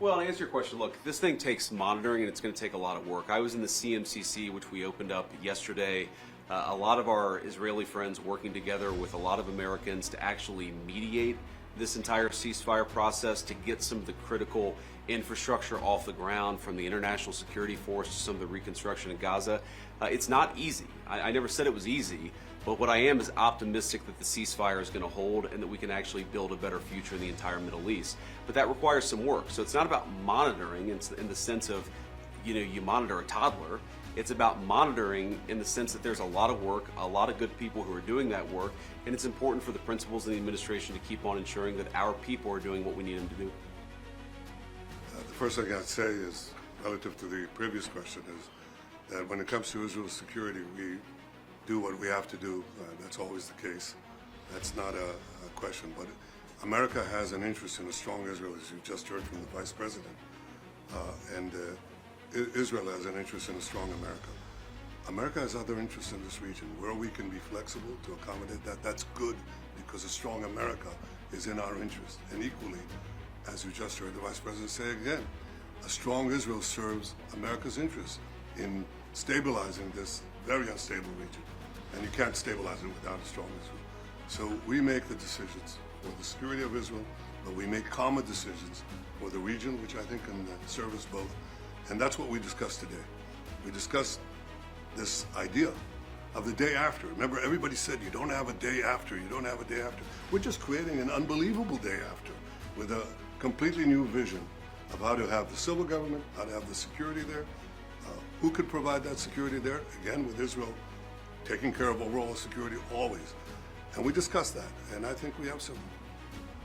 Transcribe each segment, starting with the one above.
Well, to answer your question, look, this thing takes monitoring and it's going to take a lot of work. I was in the CMCC, which we opened up yesterday. A lot of our Israeli friends working together with a lot of Americans to actually mediate this entire ceasefire process, to get some of the critical infrastructure off the ground, from the international security force to some of the reconstruction in Gaza. It's not easy. I never said it was easy, but what I am is optimistic that the ceasefire is going to hold and that we can actually build a better future in the entire Middle East. But that requires some work. So it's not about monitoring in the sense of, you monitor a toddler. It's about monitoring in the sense that there's a lot of work, a lot of good people who are doing that work, and it's important for the principals and the administration to keep on ensuring that our people are doing what we need them to do. The first thing I'd say is, relative to the previous question, is that when it comes to Israel's security, we do what we have to do. That's always the case. That's not a question. But America has an interest in a strong Israel, as you just heard from the Vice President. Israel has an interest in a strong America. America has other interests in this region. Where we can be flexible to accommodate that, that's good, because a strong America is in our interest. And equally, as you just heard the Vice President say again, a strong Israel serves America's interest in stabilizing this very unstable region. And you can't stabilize it without a strong Israel. So we make the decisions for the security of Israel, but we make common decisions for the region, which I think can serve us both. And that's what we discussed today. We discussed this idea of the day after. Remember, everybody said you don't have a day after, you don't have a day after. We're just creating an unbelievable day after with a completely new vision of how to have the civil government, how to have the security there, who could provide that security there, again with Israel taking care of overall security always. And we discussed that, and I think we have some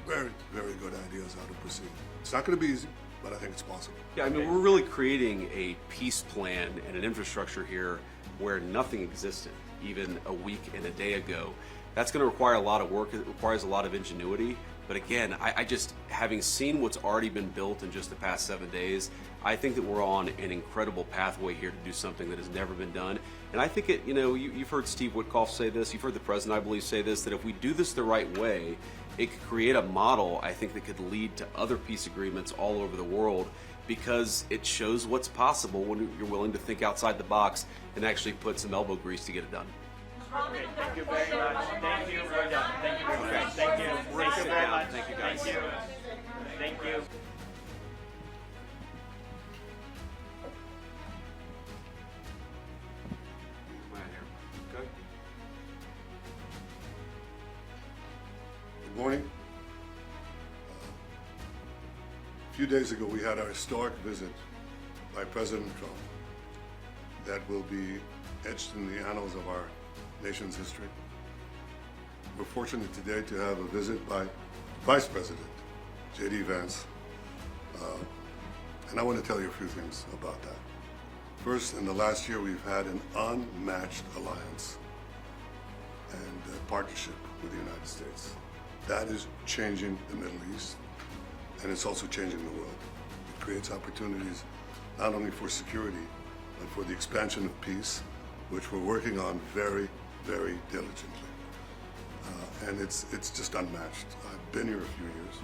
very, very good ideas how to proceed. It's not going to be easy, but I think it's possible. Yeah, I mean, we're really creating a peace plan and an infrastructure here where nothing existed even a week and a day ago. That's going to require a lot of work. It requires a lot of ingenuity. But again, I just, having seen what's already been built in just the past 7 days, I think that we're on an incredible pathway here to do something that has never been done. And I think you've heard Steve Witkoff say this, you've heard the President, I believe, say this, that if we do this the right way, it could create a model, I think, that could lead to other peace agreements all over the world, because it shows what's possible when you're willing to think outside the box and actually put some elbow grease to get it done. Okay, thank you very much. Thank you. We're done. Thank you very much. Thank you. Thank you very much. Thank you, guys. Thank you. Thank you. Good morning. A few days ago, we had our historic visit by President Trump that will be etched in the annals of our nation's history. We're fortunate today to have a visit by Vice President JD Vance. And I want to tell you a few things about that. First, in the last year, we've had an unmatched alliance and partnership with the United States. That is changing the Middle East, and it's also changing the world. It creates opportunities not only for security, but for the expansion of peace, which we're working on very, very diligently. And it's just unmatched. I've been here a few years.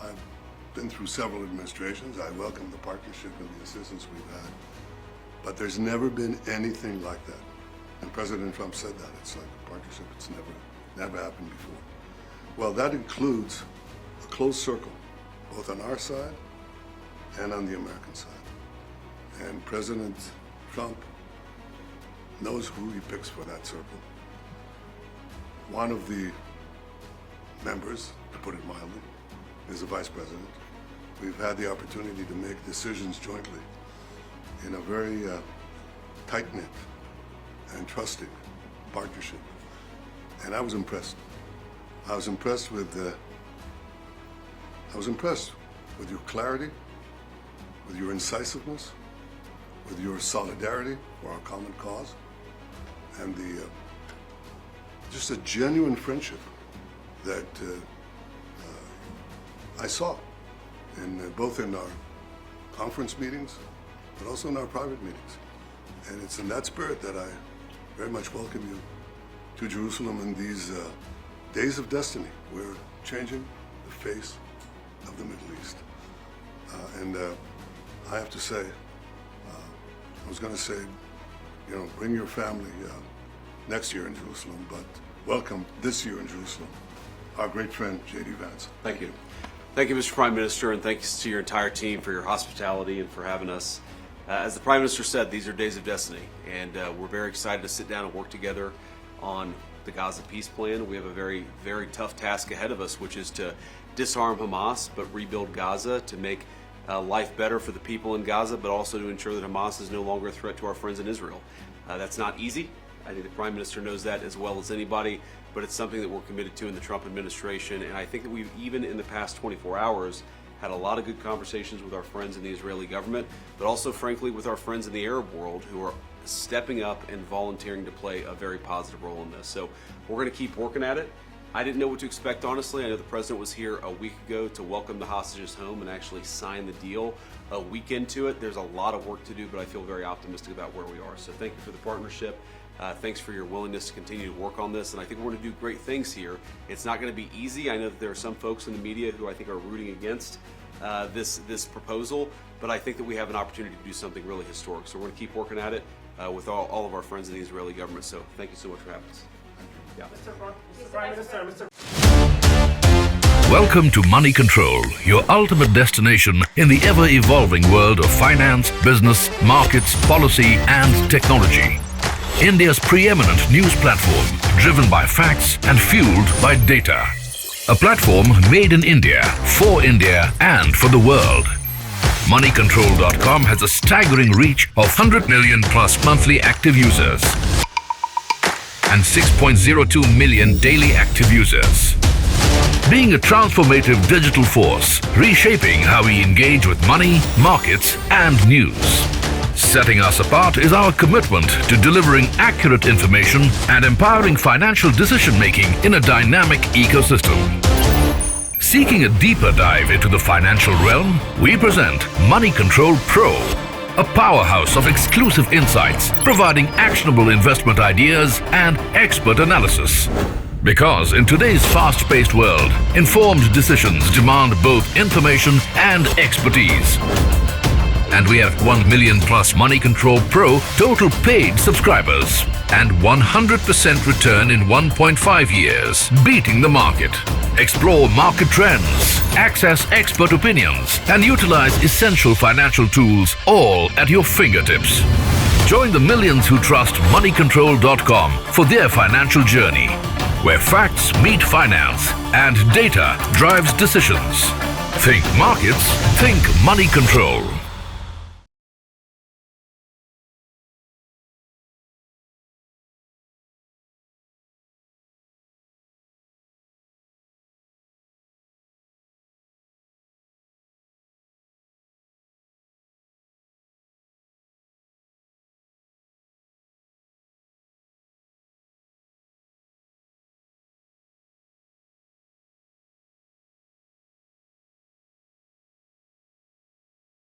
I've been through several administrations. I welcome the partnership and the assistance we've had. But there's never been anything like that. And President Trump said that. It's like a partnership. It's never happened before. Well, that includes a close circle, both on our side and on the American side. And President Trump knows who he picks for that circle. One of the members, to put it mildly, is the Vice President. We've had the opportunity to make decisions jointly in a very tight-knit and trusting partnership. And I was impressed. I was impressed with your clarity, with your incisiveness, with your solidarity for our common cause, and just a genuine friendship that I saw both in our conference meetings, but also in our private meetings. And it's in that spirit that I very much welcome you to Jerusalem in these days of destiny. We're changing the face of the Middle East. And I have to say, I was going to say, bring your family next year in Jerusalem, but welcome this year in Jerusalem, our great friend JD Vance. Thank you. Thank you, Mr. Prime Minister, and thanks to your entire team for your hospitality and for having us. As the Prime Minister said, these are days of destiny, and we're very excited to sit down and work together on the Gaza peace plan. We have a very, very tough task ahead of us, which is to disarm Hamas, but rebuild Gaza to make life better for the people in Gaza, but also to ensure that Hamas is no longer a threat to our friends in Israel. That's not easy. I think the Prime Minister knows that as well as anybody, but it's something that we're committed to in the Trump administration. And I think that we've, even in the past 24 hours, had a lot of good conversations with our friends in the Israeli government, but also, frankly, with our friends in the Arab world who are stepping up and volunteering to play a very positive role in this. So we're going to keep working at it. I didn't know what to expect, honestly. I know the President was here a week ago to welcome the hostages home and actually sign the deal a week into it. There's a lot of work to do, but I feel very optimistic about where we are. So thank you for the partnership. Thanks for your willingness to continue to work on this, and I think we're going to do great things here. It's not going to be easy. I know that there are some folks in the media who I think are rooting against this proposal, but I think that we have an opportunity to do something really historic. So we're going to keep working at it with all of our friends in the Israeli government. So thank you so much for having us. Yeah. Mr. Prime Minister, Welcome to Money Control, your ultimate destination in the ever-evolving world of finance, business, markets, policy, and technology. India's preeminent news platform, driven by facts and fueled by data. A platform made in India, for India, and for the world. Moneycontrol.com has a staggering reach of 100 million plus monthly active users and 6.02 million daily active users. Being a transformative digital force, reshaping how we engage with money, markets, and news. Setting us apart is our commitment to delivering accurate information and empowering financial decision-making in a dynamic ecosystem. Seeking a deeper dive into the financial realm, we present Money Control Pro, a powerhouse of exclusive insights, providing actionable investment ideas and expert analysis. Because in today's fast-paced world, informed decisions demand both information and expertise. And we have 1 million plus Money Control Pro total paid subscribers and 100% return in 1.5 years, beating the market. Explore market trends, access expert opinions, and utilize essential financial tools all at your fingertips. Join the millions who trust Moneycontrol.com for their financial journey, where facts meet finance and data drives decisions. Think markets, think Money Control.